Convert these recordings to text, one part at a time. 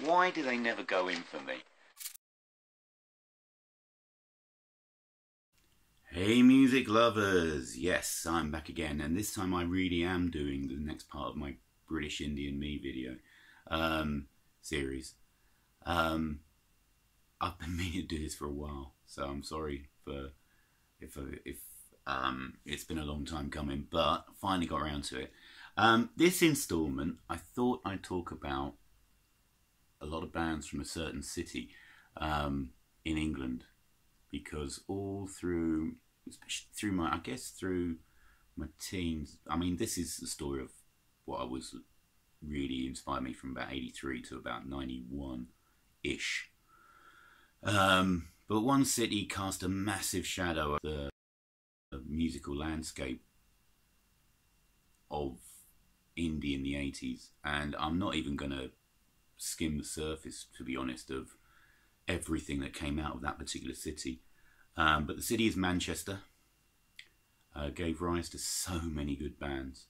Why do they never go in for me? Hey music lovers, yes, I'm back again, and this time I really am doing the next part of my British Indian Me video series. I've been meaning to do this for a while, so I'm sorry for if it's been a long time coming, but finally got around to it. This instalment, I thought I'd talk about a lot of bands from a certain city in England, because all through, especially through my, I guess through my teens, I mean, this is the story of what I was really inspired me from about 83 to about 91-ish. But one city cast a massive shadow of the musical landscape of indie in the 80s, and I'm not even going to skim the surface, to be honest, of everything that came out of that particular city. But the city is Manchester. Gave rise to so many good bands.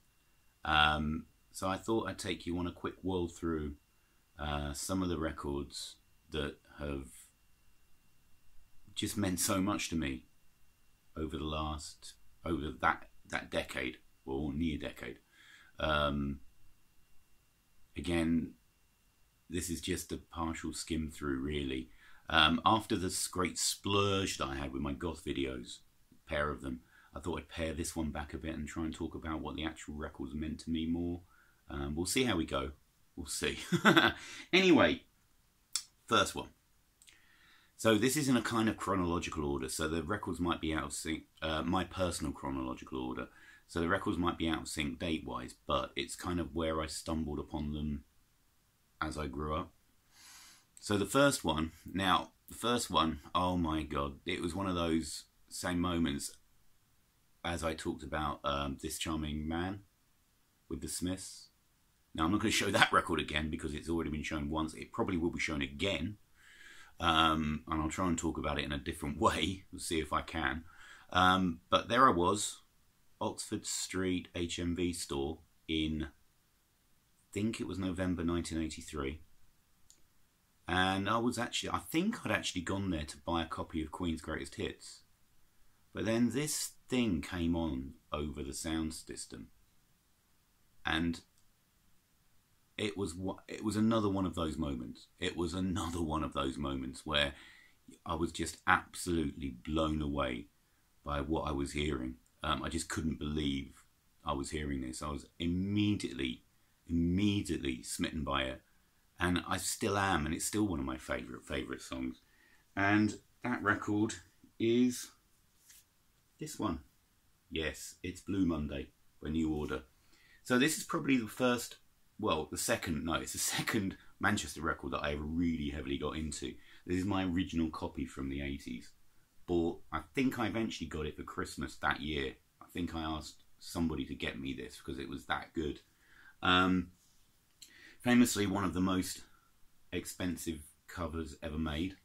So I thought I'd take you on a quick whirl through some of the records that have just meant so much to me over that decade, or near decade. Again, this is just a partial skim through, really. After this great splurge that I had with my goth videos, a pair of them, I thought I'd pare this one back a bit and try and talk about what the actual records meant to me more. We'll see how we go. We'll see. Anyway, first one. So this is in a kind of chronological order, so the records might be out of sync, my personal chronological order. So the records might be out of sync date-wise, but it's kind of where I stumbled upon them as I grew up. So the first one, oh my God, it was one of those same moments as I talked about This Charming Man with the Smiths. Now I'm not going to show that record again because it's already been shown once. It probably will be shown again. And I'll try and talk about it in a different way. We'll see if I can. But there I was, Oxford Street HMV store in, I think it was November 1983. And I think I'd actually gone there to buy a copy of Queen's Greatest Hits. But then this thing came on over the sound system. And it was another one of those moments. It was another one of those moments where I was just absolutely blown away by what I was hearing. I just couldn't believe I was hearing this. I was immediately smitten by it. And I still am, and it's still one of my favourite songs. And that record is this one. Yes, it's Blue Monday by New Order. So this is probably the first, well, it's the second Manchester record that I ever really heavily got into. This is my original copy from the 80s. I think I eventually got it for Christmas that year. I think I asked somebody to get me this because it was that good. Famously, one of the most expensive covers ever made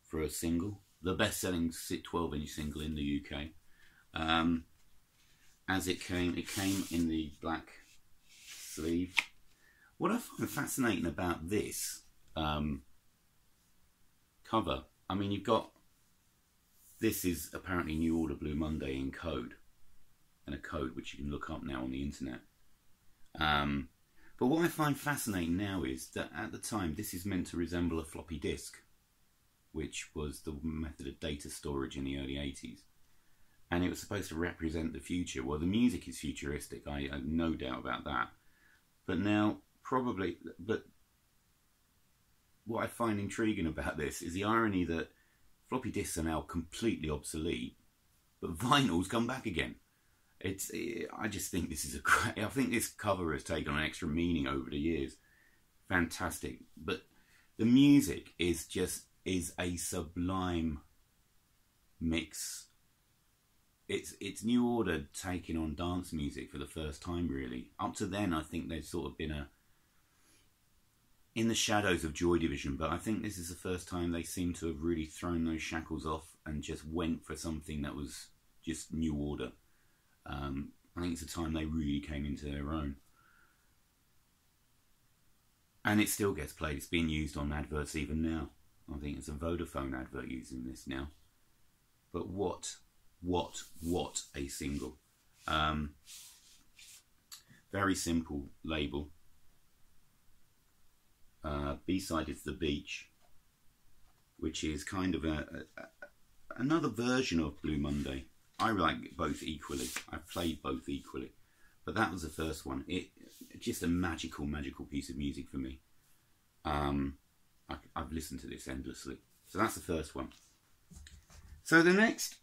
for a single. The best-selling 12-inch single in the UK. As it came in the black sleeve. What I find fascinating about this cover, I mean, you've got, this is apparently New Order Blue Monday in code, and a code which you can look up now on the internet. But what I find fascinating now is that at the time this is meant to resemble a floppy disk, which was the method of data storage in the early 80s. And it was supposed to represent the future. Well, the music is futuristic, I have no doubt about that. But now, but what I find intriguing about this is the irony that floppy disks are now completely obsolete, but vinyl's come back again. I just think this is I think this cover has taken on extra meaning over the years. Fantastic. But the music is a sublime mix. It's New Order taking on dance music for the first time, really. Up to then, I think they've sort of been in the shadows of Joy Division, but I think this is the first time they seem to have really thrown those shackles off and just went for something that was just New Order. I think it's the time they really came into their own. And it still gets played. It's being used on adverts even now. I think it's a Vodafone advert using this now. But what a single. Very simple label. B-side is The Beach, which is kind of another version of Blue Monday. I like both equally. I've played both equally. But that was the first one. Just a magical piece of music for me. I've listened to this endlessly. So that's the first one. So the next,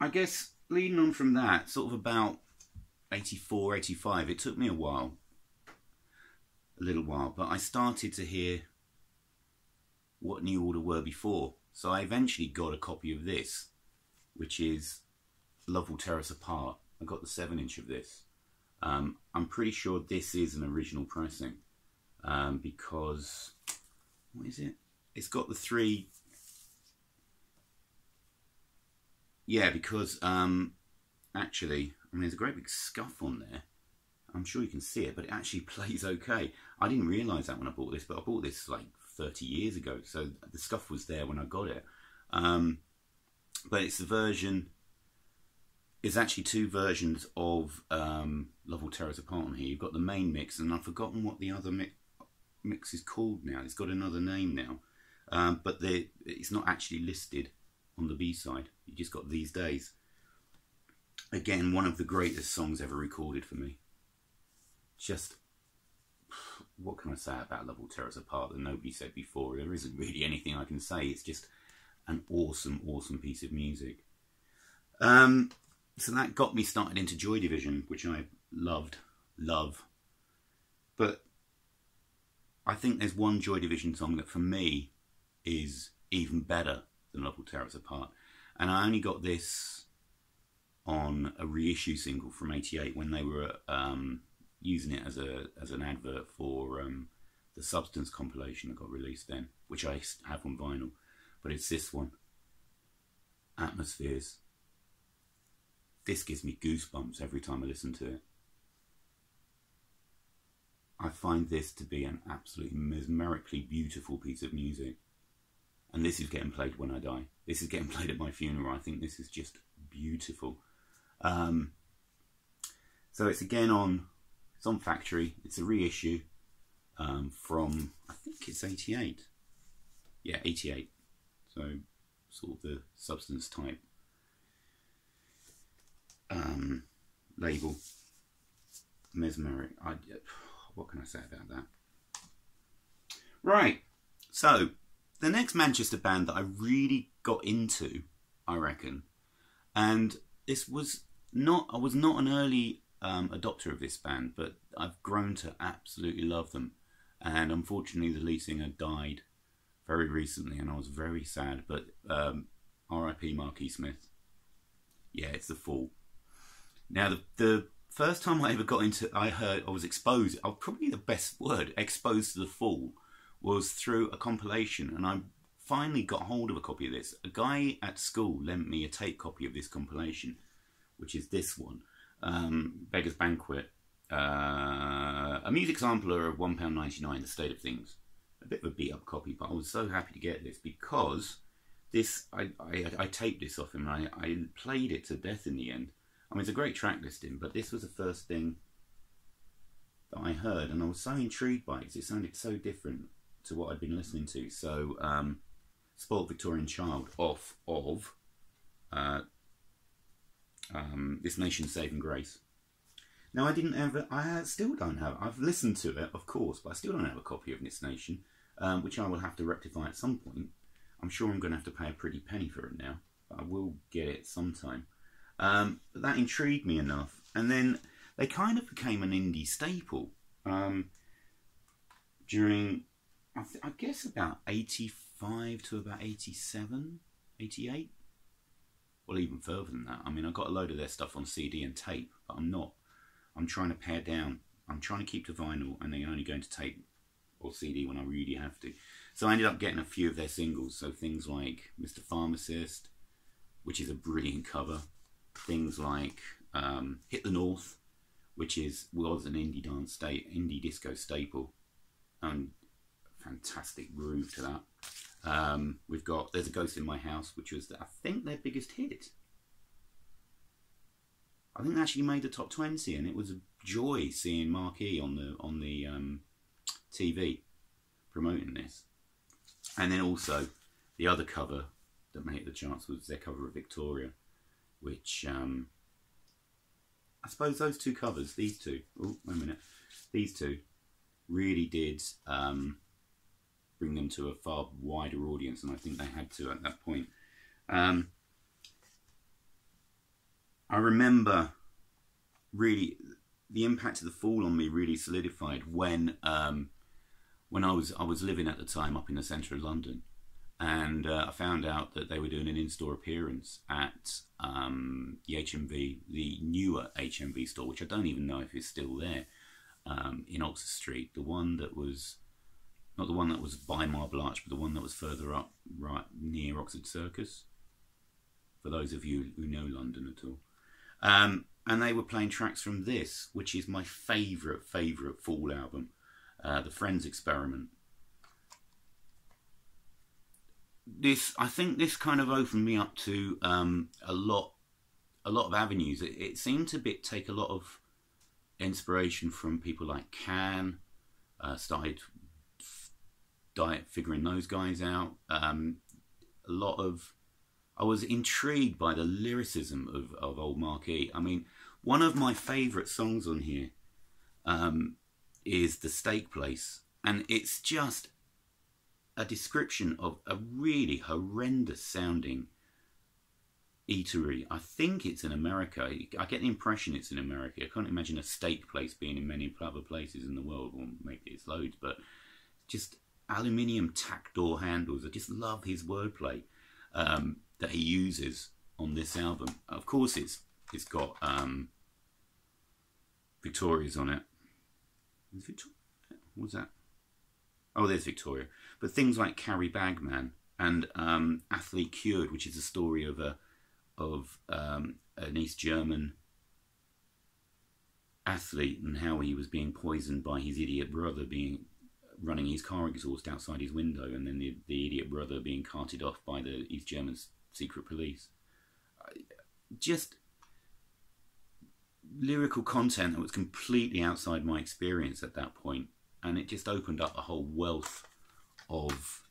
I guess, leading on from that, sort of about 84, 85, it took me a little while, but I started to hear what New Order were before. So I eventually got a copy of this, which is Love Will Tear Us Apart. I got the 7-inch of this. I'm pretty sure this is an original pressing, because, what is it? It's got the 3... Yeah, because, actually, I mean, there's a great big scuff on there. I'm sure you can see it, but it actually plays okay. I didn't realise that when I bought this, but I bought this like 30 years ago, so the scuff was there when I got it. But it's the version... It's actually 2 versions of Love Will Tear Us Apart on here. You've got the main mix, and I've forgotten what the other mix is called now. It's got another name now. But it's not actually listed on the B-side. You just got These Days. Again, one of the greatest songs ever recorded for me. Just, what can I say about Love Will Tear Us Apart that nobody said before? There isn't really anything I can say. It's just an awesome piece of music. So that got me started into Joy Division, which I love. But I think there's one Joy Division song that for me is even better than Love Will Tear Us Apart. And I only got this on a reissue single from '88 when they were using it as an advert for the Substance compilation that got released then, which I have on vinyl. But it's this one, Atmospheres. This gives me goosebumps every time I listen to it. I find this to be an absolutely mesmerically beautiful piece of music. And this is getting played when I die. This is getting played at my funeral. I think this is just beautiful. So it's again it's on Factory. It's a reissue from, I think it's 88. Yeah, 88. So sort of the Substance type label. Mesmeric. What can I say about that? Right. So the next Manchester band that I really got into, I reckon, and this was not, I was not an early adopter of this band, but I've grown to absolutely love them. And unfortunately, the lead singer died very recently, and I was very sad. But R.I.P. Mark E. Smith. Yeah, it's The Fall. Now, the first time I ever got into, I was exposed, probably the best word, exposed to The Fall, was through a compilation, and I finally got hold of a copy of this. A guy at school lent me a tape copy of this compilation, which is this one, Beggar's Banquet, a music sampler of £1.99, The State of Things. A bit of a beat up copy, but I was so happy to get this because this, I taped this off him, and I played it to death in the end. I mean, it's a great track listing, but this was the first thing that I heard, and I was so intrigued by it because it sounded so different to what I'd been listening to. So, Spoiled Victorian Child off of This Nation's Saving Grace. Now, I still don't have, I've listened to it, of course, but I still don't have a copy of This Nation, which I will have to rectify at some point. I'm sure I'm going to have to pay a pretty penny for it now, but I will get it sometime. But that intrigued me enough, and then they kind of became an indie staple during, I guess, about 85 to about 87, 88, well, even further than that. I mean, I got a load of their stuff on CD and tape, but I'm trying to pare down. I'm trying to keep to vinyl, and they're only going to tape or CD when I really have to. So I ended up getting a few of their singles, so things like Mr. Pharmacist, which is a brilliant cover. Things like Hit the North, which was an indie disco staple, and fantastic groove to that. We've got There's a Ghost in My House, which was, I think, their biggest hit. I think they actually made the top 20, and it was a joy seeing Marquee on the TV promoting this. And then also the other cover that made the charts was their cover of Victoria, which I suppose those two covers, these two, oh wait a minute, these two really did bring them to a far wider audience than I think they had to at that point. I remember really the impact of the Fall on me really solidified when I was living at the time up in the centre of London, and I found out that they were doing an in-store appearance at the HMV, the newer HMV store, which I don't even know if it's still there, in Oxford Street. The one that was not the one that was by Marble Arch, but the one that was further up, right near Oxford Circus, for those of you who know London at all. And they were playing tracks from this, which is my favourite Fall album, The Friends Experiment. I think this kind of opened me up to a lot of avenues. It seemed to take a lot of inspiration from people like Can. Started figuring those guys out. I was intrigued by the lyricism of old Marquee. I mean, one of my favourite songs on here is The Steak Place, and it's just a description of a really horrendous sounding eatery. I think it's in America. I get the impression it's in America. I can't imagine a steak place being in many other places in the world. Well, maybe it's loads, but just aluminium tack door handles. I just love his wordplay that he uses on this album. Of course, it's got Victoria's on it. Is Victoria? What was that? Oh, there's Victoria. But things like Carrie Bagman and Athlete Cured, which is a story of an East German athlete and how he was being poisoned by his idiot brother running his car exhaust outside his window, and then the idiot brother being carted off by the East German secret police. Just lyrical content that was completely outside my experience at that point, and it just opened up a whole wealth of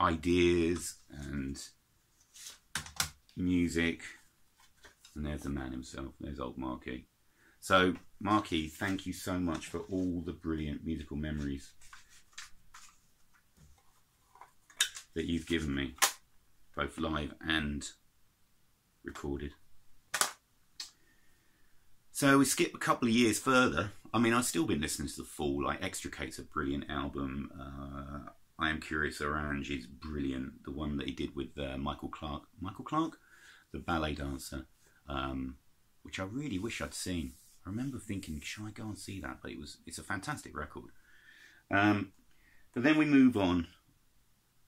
ideas and music. And there's the man himself, there's old Marquee. So Marquee, thank you so much for all the brilliant musical memories that you've given me, both live and recorded. So we skip a couple of years further. I mean, I've still been listening to The Fall. Like, Extricate's a brilliant album. I Am Curious Orange is brilliant. The one that he did with Michael Clark, the ballet dancer, which I really wish I'd seen. I remember thinking, should I go and see that? But it's a fantastic record. But then we move on,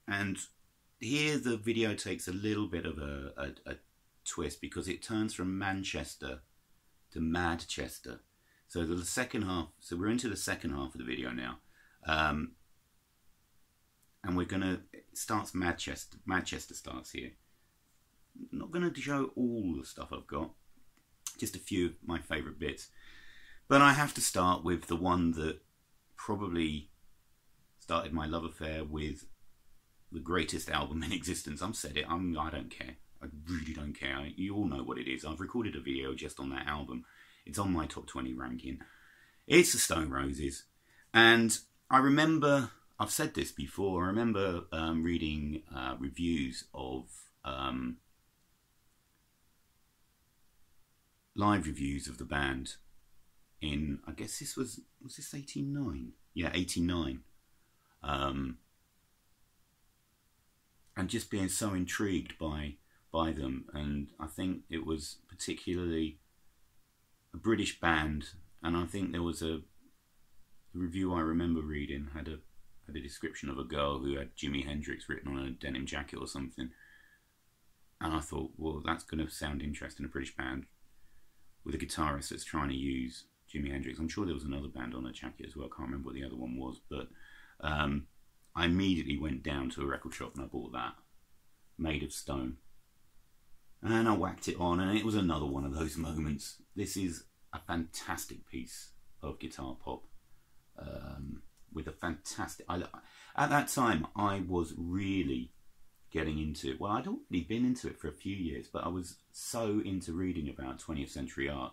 and here the video takes a little bit of a twist, because it turns from Manchester to Madchester. So the second half, so we're into the second half of the video now. And we're gonna, Madchester starts here. I'm not gonna show all the stuff I've got, just a few of my favourite bits. But I have to start with the one that probably started my love affair with the greatest album in existence. I've said it, I don't care. I really don't care. You all know what it is. I've recorded a video just on that album. It's on my top 20 ranking. It's the Stone Roses. And I remember, I've said this before, I remember reading reviews of live reviews of the band in, I guess this was this 89? Yeah, 89. And just being so intrigued by them, and I think it was particularly a British band, and I think there was the review I remember reading had a description of a girl who had Jimi Hendrix written on a denim jacket or something, and I thought, well, that's going to sound interesting, a British band with a guitarist that's trying to use Jimi Hendrix. I'm sure there was another band on the jacket as well. I can't remember what the other one was, but I immediately went down to a record shop and I bought that, Made of Stone. And I whacked it on, and it was another one of those moments. This is a fantastic piece of guitar pop, with a fantastic... at that time, I was really getting into it. Well, I'd already been into it for a few years, but I was so into reading about 20th century art.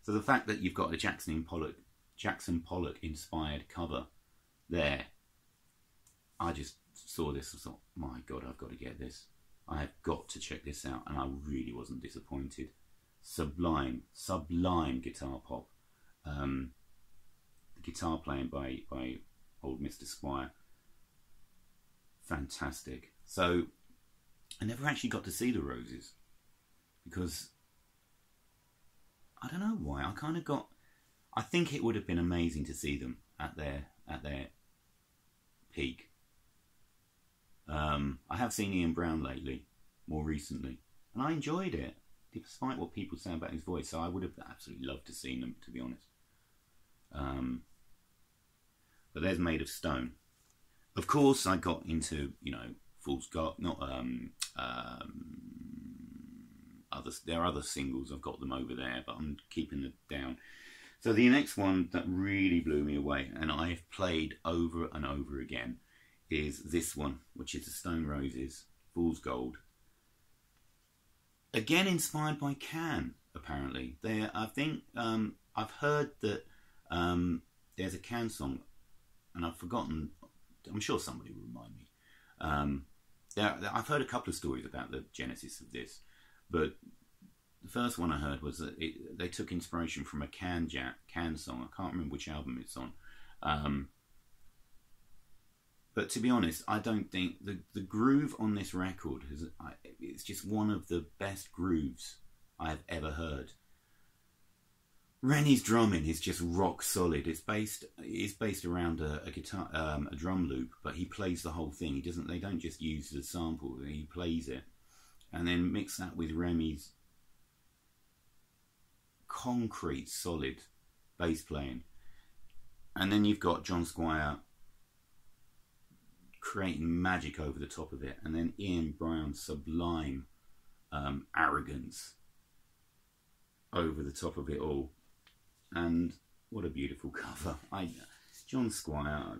So the fact that you've got a Jackson Pollock inspired cover there, I just saw this and thought, my God, I've got to get this. I have got to check this out, and I really wasn't disappointed. Sublime, sublime guitar pop. The guitar playing by old Mr. Squire, fantastic. So I never actually got to see the Roses because I don't know why. I think it would have been amazing to see them at their peak. I have seen Ian Brown lately, more recently, and I enjoyed it, despite what people say about his voice. So I would have absolutely loved to see them, to be honest. But there's Made of Stone. Of course, I got into, Fool's Gold, not others. There are other singles. I've got them over there, but I'm keeping them down. So the next one that really blew me away, and I've played over and over again, is this one, which is the Stone Roses, Fool's Gold. Again, inspired by Can, apparently. I think I've heard that there's a Can song, and I've forgotten. I'm sure somebody will remind me. I've heard a couple of stories about the genesis of this, but the first one I heard was that they took inspiration from a Can song. I can't remember which album it's on. But to be honest, I don't think the groove on this record it's just one of the best grooves I have ever heard. Rennie's drumming is just rock solid. It's based around a guitar, a drum loop, but he plays the whole thing. They don't just use the sample. He plays it, and then mix that with Remy's concrete, solid bass playing, and then you've got John Squire creating magic over the top of it, and then Ian Brown's sublime arrogance over the top of it all. And what a beautiful cover. John Squire,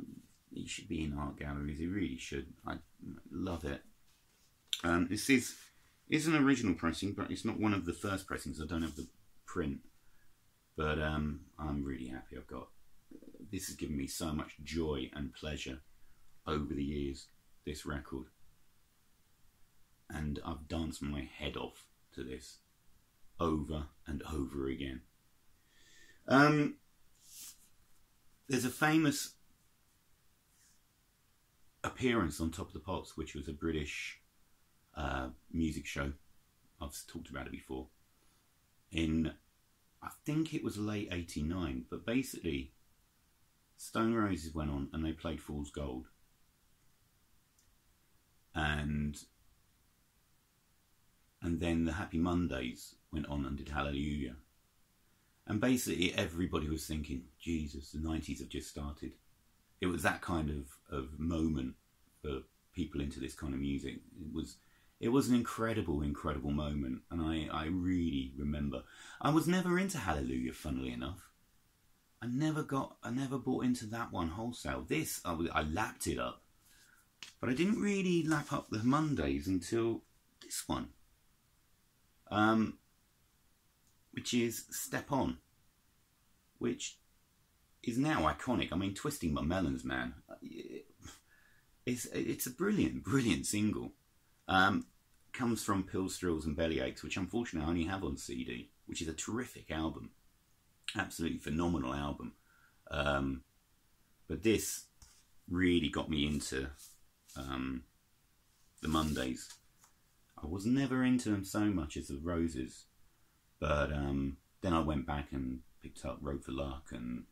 he should be in art galleries. He really should. I love it. This is an original pressing, but it's not one of the first pressings. I don't have the print, but I'm really happy I've got. This has given me so much joy and pleasure over the years, this record, and I've danced my head off to this over and over again. There's a famous appearance on Top of the Pops, which was a British music show. I've talked about it before. I think it was late '89, but basically Stone Roses went on and they played Fool's Gold. And then the Happy Mondays went on and did Hallelujah. And basically everybody was thinking, Jesus, the 90s have just started. It was that kind of moment for people into this kind of music. It was an incredible, incredible moment. And I really remember. I was never into Hallelujah, funnily enough. I never bought into that one wholesale. This, I lapped it up. But I didn't really lap up the Mondays until this one. Which is Step On, which is now iconic. I mean, Twisting My Melons, man. It's a brilliant, brilliant single. Comes from Pills, Thrills and Bellyaches, which unfortunately I only have on CD, which is a terrific album. Absolutely phenomenal album. But this really got me into the Mondays. I was never into them so much as the Roses, but then I went back and picked up Road for Luck and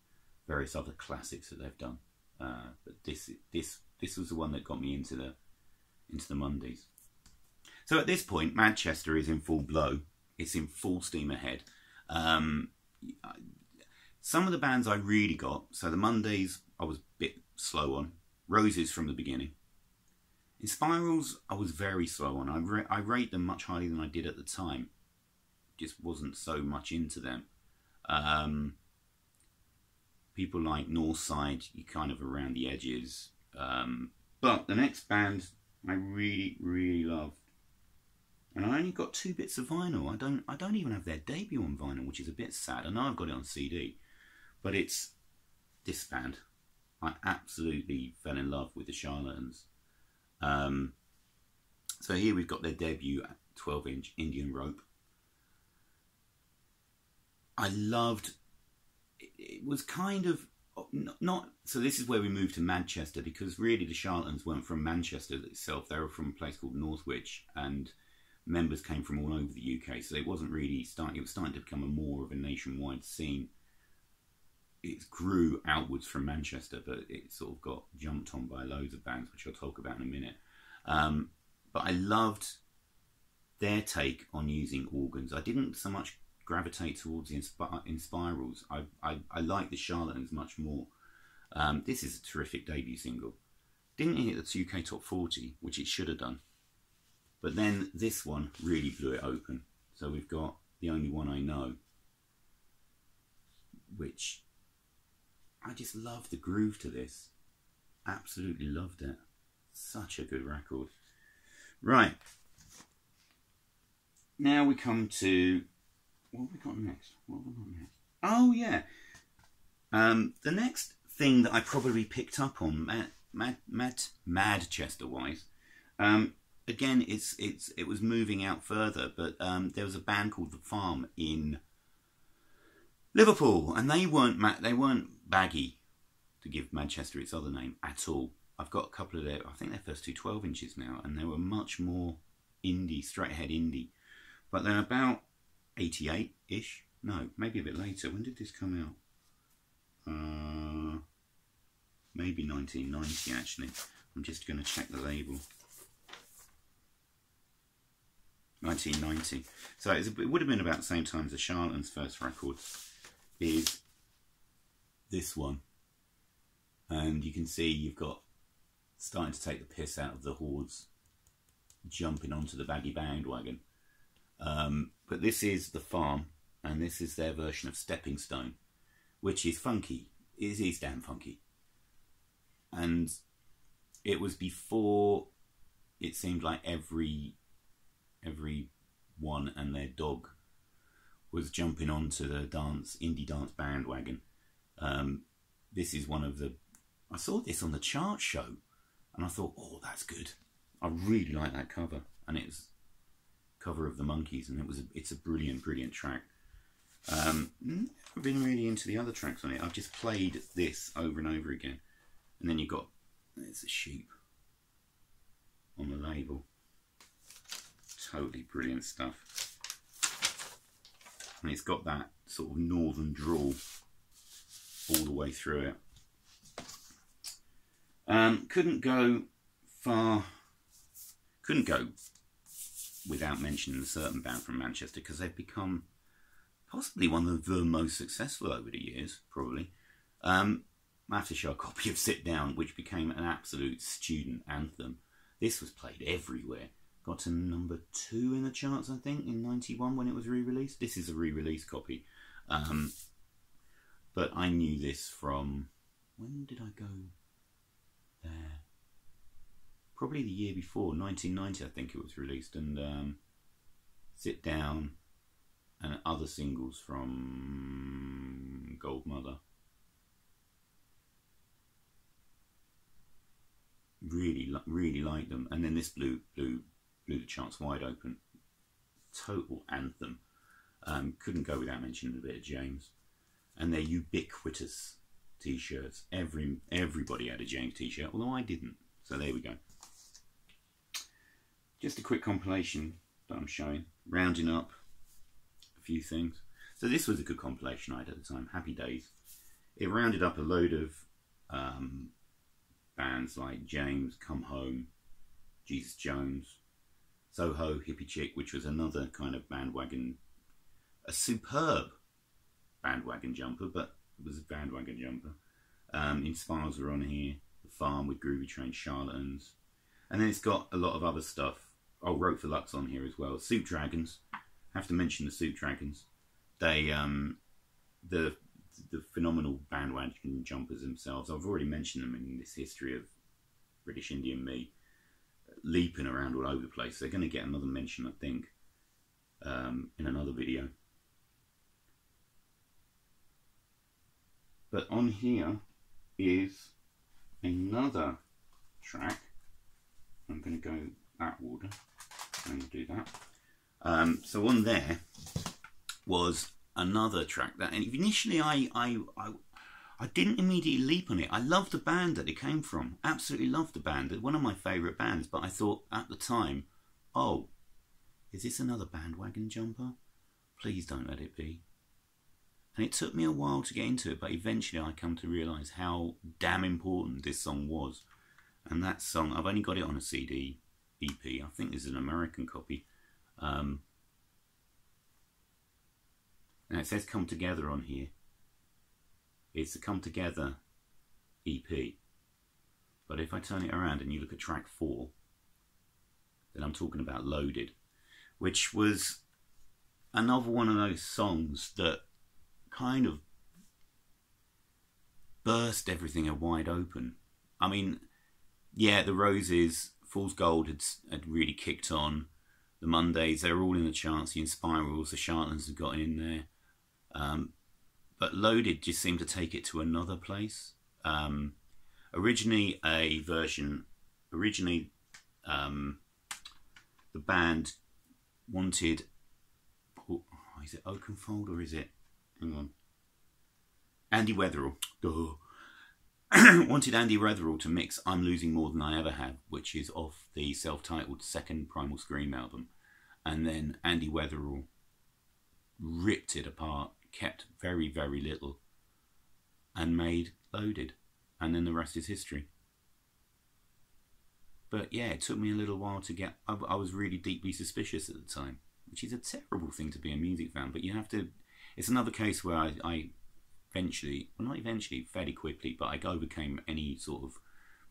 various other classics that they've done. But this was the one that got me into the Mondays. So at this point, Manchester is in full blow. It's in full steam ahead. Some of the bands I really got, so the Mondays I was a bit slow on. Roses from the beginning. Inspirals I was very slow on. I rate them much higher than I did at the time. Just wasn't so much into them. People like Northside, you kind of around the edges. But the next band I really, really loved. And I only got 2 bits of vinyl. I don't even have their debut on vinyl, which is a bit sad. I know I've got it on CD. But it's this band. I absolutely fell in love with the Charlatans. So here we've got their debut 12-inch Indian Rope. I loved, it was kind of, not, so this is where we moved to Manchester, because really the Charlatans weren't from Manchester itself, they were from a place called Northwich, and members came from all over the UK, so it wasn't really starting, it was starting to become a more of a nationwide scene. It grew outwards from Manchester, but it sort of got jumped on by loads of bands, which I'll talk about in a minute. But I loved their take on using organs. I didn't so much gravitate towards the Inspirals. I like the Charlatans much more. This is a terrific debut single. Didn't hit the UK Top 40, which it should have done. But then this one really blew it open. So we've got The Only One I Know, which I just loved the groove to this. Absolutely loved it. Such a good record. Right. Now we come to... what have we got next? Oh, yeah. The next thing that I probably picked up on, Manchester-wise, again, it was moving out further, but there was a band called The Farm in Liverpool, and they weren't baggy, to give Manchester its other name, at all. I've got a couple of their, I think their first 2 12-inches now, and they were much more indie, straight ahead indie. But then about 88-ish, no, maybe a bit later. When did this come out? Maybe 1990, actually. I'm just going to check the label. 1990. So it would have been about the same time as the Charlatans' first record. Is this one. And you can see you've got starting to take the piss out of the Hordes jumping onto the baggy bandwagon. But this is The Farm, and this is their version of Stepping Stone, which is funky. It is damn funky. And it was before it seemed like every one and their dog was jumping onto the indie dance bandwagon. This is one of the... I saw this on the chart show, and I thought, oh, that's good. I really like that cover, and it's cover of the Monkees, and it's a brilliant track. I've been really into the other tracks on it. I've just played this over and over again, and then you've got, there's a sheep on the label. Totally brilliant stuff. And it's got that sort of northern drawl all the way through it. Couldn't go without mentioning a certain band from Manchester, because they've become possibly one of the most successful over the years, probably. I have to show a copy of Sit Down, which became an absolute student anthem. This was played everywhere. Got to number 2 in the charts, I think, in '91 when it was re-released. This is a re-release copy. But I knew this from... when did I go there? Probably the year before, 1990, I think it was released. And Sit Down and other singles from Gold Mother. Really liked them. And then this blew the charts wide open. Total anthem. Couldn't go without mentioning a bit of James. And their ubiquitous t-shirts. Everybody had a James t-shirt, although I didn't. So there we go. Just a quick compilation that I'm showing, rounding up a few things. So this was a good compilation I had at the time, Happy Days. It rounded up a load of bands like James, Come Home, Jesus Jones, Soho, Hippie Chick, which was another kind of bandwagon, a superb bandwagon jumper, but was a bandwagon jumper. Inspires are on here. The Farm with Groovy Train, Charlatans. And then it's got a lot of other stuff. Oh, Wrote for Lux on here as well. Soup Dragons. Have to mention the Soup Dragons. They, the phenomenal bandwagon jumpers themselves. I've already mentioned them in this history of British Indian me, leaping around all over the place. They're going to get another mention, I think, in another video. But on here is another track. I'm going to go that order and do that. So on there was another track that, and initially I didn't immediately leap on it. I loved the band that it came from. Absolutely loved the band. It's one of my favourite bands. But I thought at the time, oh, is this another bandwagon jumper? Please don't let it be. And it took me a while to get into it, but eventually I come to realise how damn important this song was. And that song, I've only got it on a CD, EP. I think this is an American copy. And it says Come Together on here. It's the Come Together EP. But if I turn it around and you look at track 4, then I'm talking about Loaded, which was another one of those songs that kind of burst everything wide open. I mean, yeah, the Roses, Fool's Gold had really kicked on. The Mondays, they were all in the charts. The Inspirals, the Charlatans had gotten in there. But Loaded just seemed to take it to another place. Originally, the band wanted, is it Oakenfold or is it, hang on, Andy Weatherall. Wanted Andy Weatherall to mix I'm Losing More Than I Ever Have, which is off the self-titled second Primal Scream album. And then Andy Weatherall ripped it apart, kept very, very little, and made Loaded. And then the rest is history. But yeah, it took me a little while to get... I was really deeply suspicious at the time, which is a terrible thing to be a music fan, but you have to... It's another case where I eventually, well not eventually, fairly quickly, but I overcame any sort of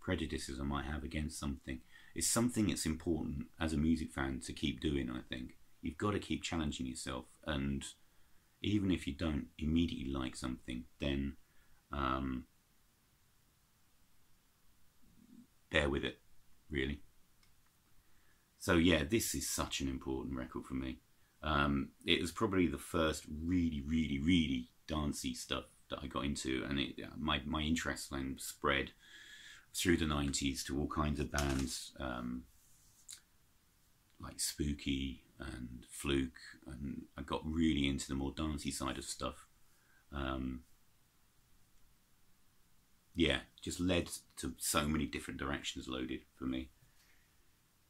prejudices I might have against something. It's something that's important as a music fan to keep doing, I think. You've got to keep challenging yourself, and even if you don't immediately like something, then bear with it, really. So yeah, this is such an important record for me. It was probably the first really dancey stuff that I got into, and my interest then spread through the 90s to all kinds of bands like Spooky and Fluke, and I got really into the more dancey side of stuff. Yeah, just led to so many different directions, Loaded, for me.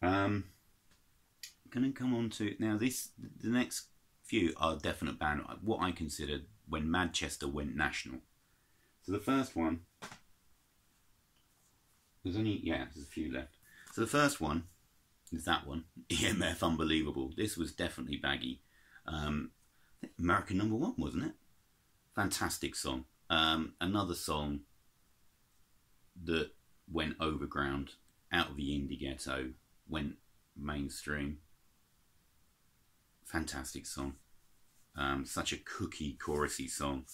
I'm going to come on to now. The next few are definite band. What I considered when Manchester went national. So the first one, there's a few left. So the first one is that one, EMF Unbelievable. This was definitely baggy. American #1, wasn't it? Fantastic song. Another song that went overground, out of the indie ghetto, went mainstream. Fantastic song. Such a cookie, chorusy song.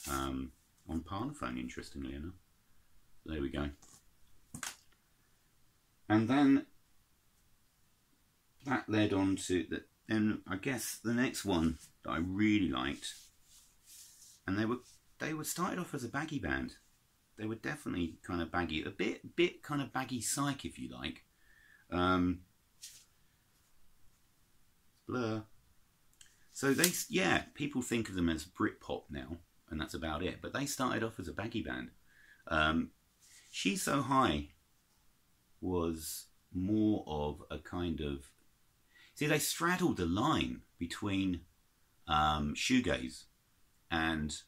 On Parlophone, interestingly enough. There we go. And then that led on to then I guess the next one that I really liked, and they were started off as a baggy band. They were definitely kind of baggy, a bit kind of baggy psych, if you like. Blur. So people think of them as Britpop now, and that's about it. But they started off as a baggy band. She's So High was more of a kind of... See, they straddled the line between shoegaze and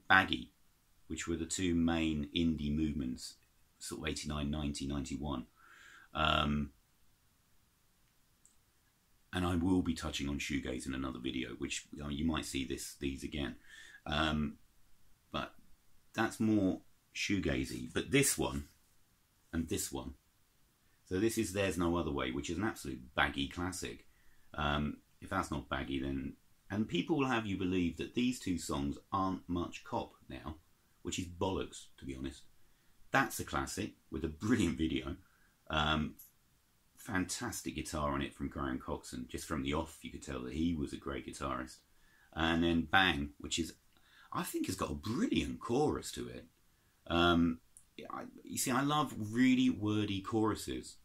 baggy, which were the two main indie movements, sort of 89, 90, 91. And I will be touching on shoegaze in another video, which you might see these again. that's more shoegazy. But this one and this one, so this is There's No Other Way, which is an absolute baggy classic. If that's not baggy, then... And people will have you believe that these two songs aren't much cop now, which is bollocks, to be honest. That's a classic with a brilliant video. Fantastic guitar on it from Graham Coxon. Just from the off, you could tell that he was a great guitarist. And then Bang, which is, I think, has got a brilliant chorus to it. You see, I love really wordy choruses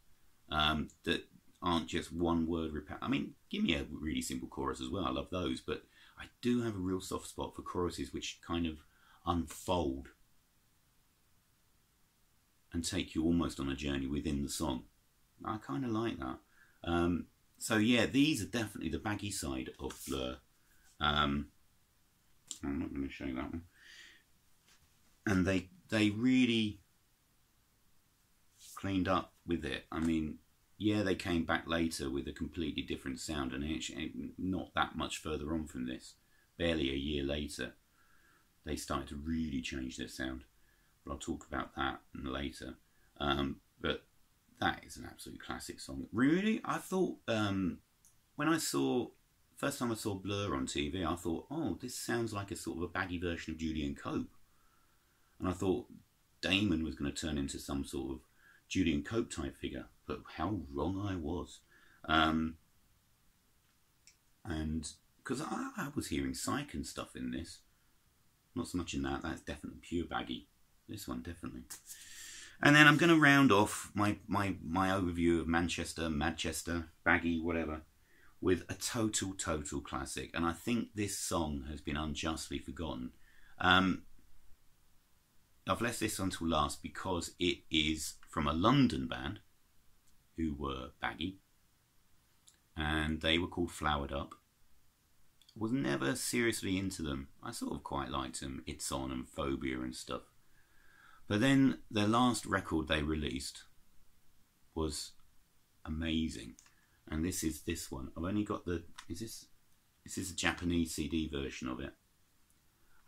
that aren't just one word repeat. I mean, give me a really simple chorus as well. I love those, but I do have a real soft spot for choruses which kind of unfold and take you almost on a journey within the song. I kind of like that. So yeah, these are definitely the baggy side of Blur. I'm not going to show you that one. And they really cleaned up with it. I mean, yeah, they came back later with a completely different sound, and actually not that much further on from this, barely a year later, they started to really change their sound. But I'll talk about that later. But that is an absolute classic song. Really, I thought, when I saw, first time I saw Blur on TV, I thought, oh, this sounds like a sort of a baggy version of Julian Cope. And I thought Damon was going to turn into some sort of Julian Cope type figure. But how wrong I was. And because I was hearing psych and stuff in this. Not so much in that. That's definitely pure baggy. This one, definitely. And then I'm going to round off my overview of Manchester, baggy, whatever, with a total classic. And I think this song has been unjustly forgotten. I've left this until last because it is from a London band who were baggy, and they were called Flowered Up. Was never seriously into them. I sort of quite liked them, It's On and Phobia and stuff. But then their last record they released was amazing, and this is this one. I've only got the, this is a Japanese CD version of it.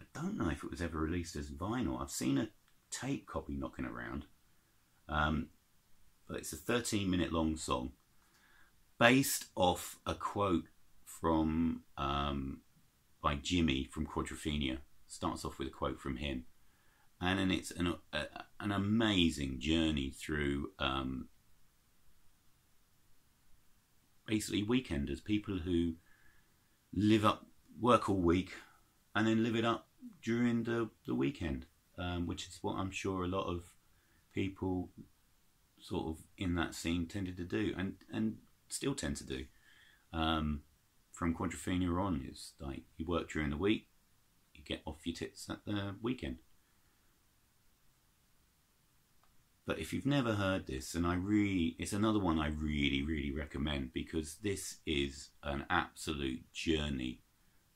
I don't know if it was ever released as vinyl. I've seen a tape copy knocking around. But it's a 13-minute long song based off a quote from by Jimmy from Quadrophenia. Starts off with a quote from him, and then it's an amazing journey through basically weekenders, people who work all week and then live it up during the weekend, which is what I'm sure a lot of people sort of in that scene tended to do, and still tend to do. From Quadrophenia on, is like you work during the week, you get off your tits at the weekend. But if you've never heard this, and it's another one I really recommend, because this is an absolute journey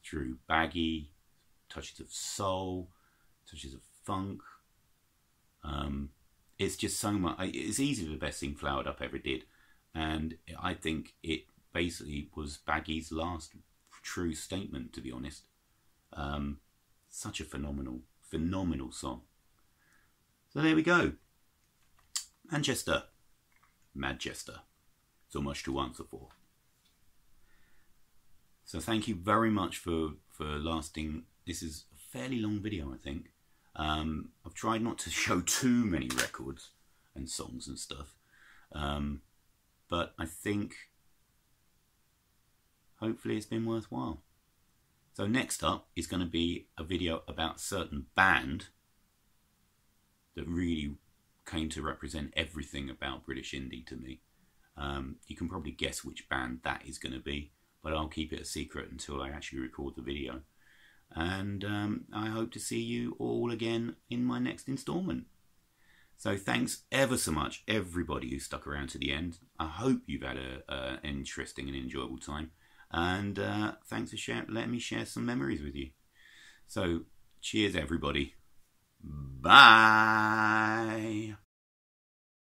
through baggy, touches of soul, touches of funk. It's just so much. It's easily the best thing Flowered Up ever did, and I think it basically was Baggy's last true statement, to be honest. Such a phenomenal song. So there we go. Manchester. So much to answer for. So thank you very much for lasting. This is a fairly long video, I think. I've tried not to show too many records and songs and stuff, but I think hopefully it's been worthwhile. So next up is going to be a video about a certain band that really came to represent everything about British indie to me. You can probably guess which band that is going to be, but I'll keep it a secret until I actually record the video. And I hope to see you all again in my next instalment. So thanks ever so much, everybody who stuck around to the end. I hope you've had an interesting and enjoyable time. And thanks for letting me share some memories with you. So cheers, everybody. Bye.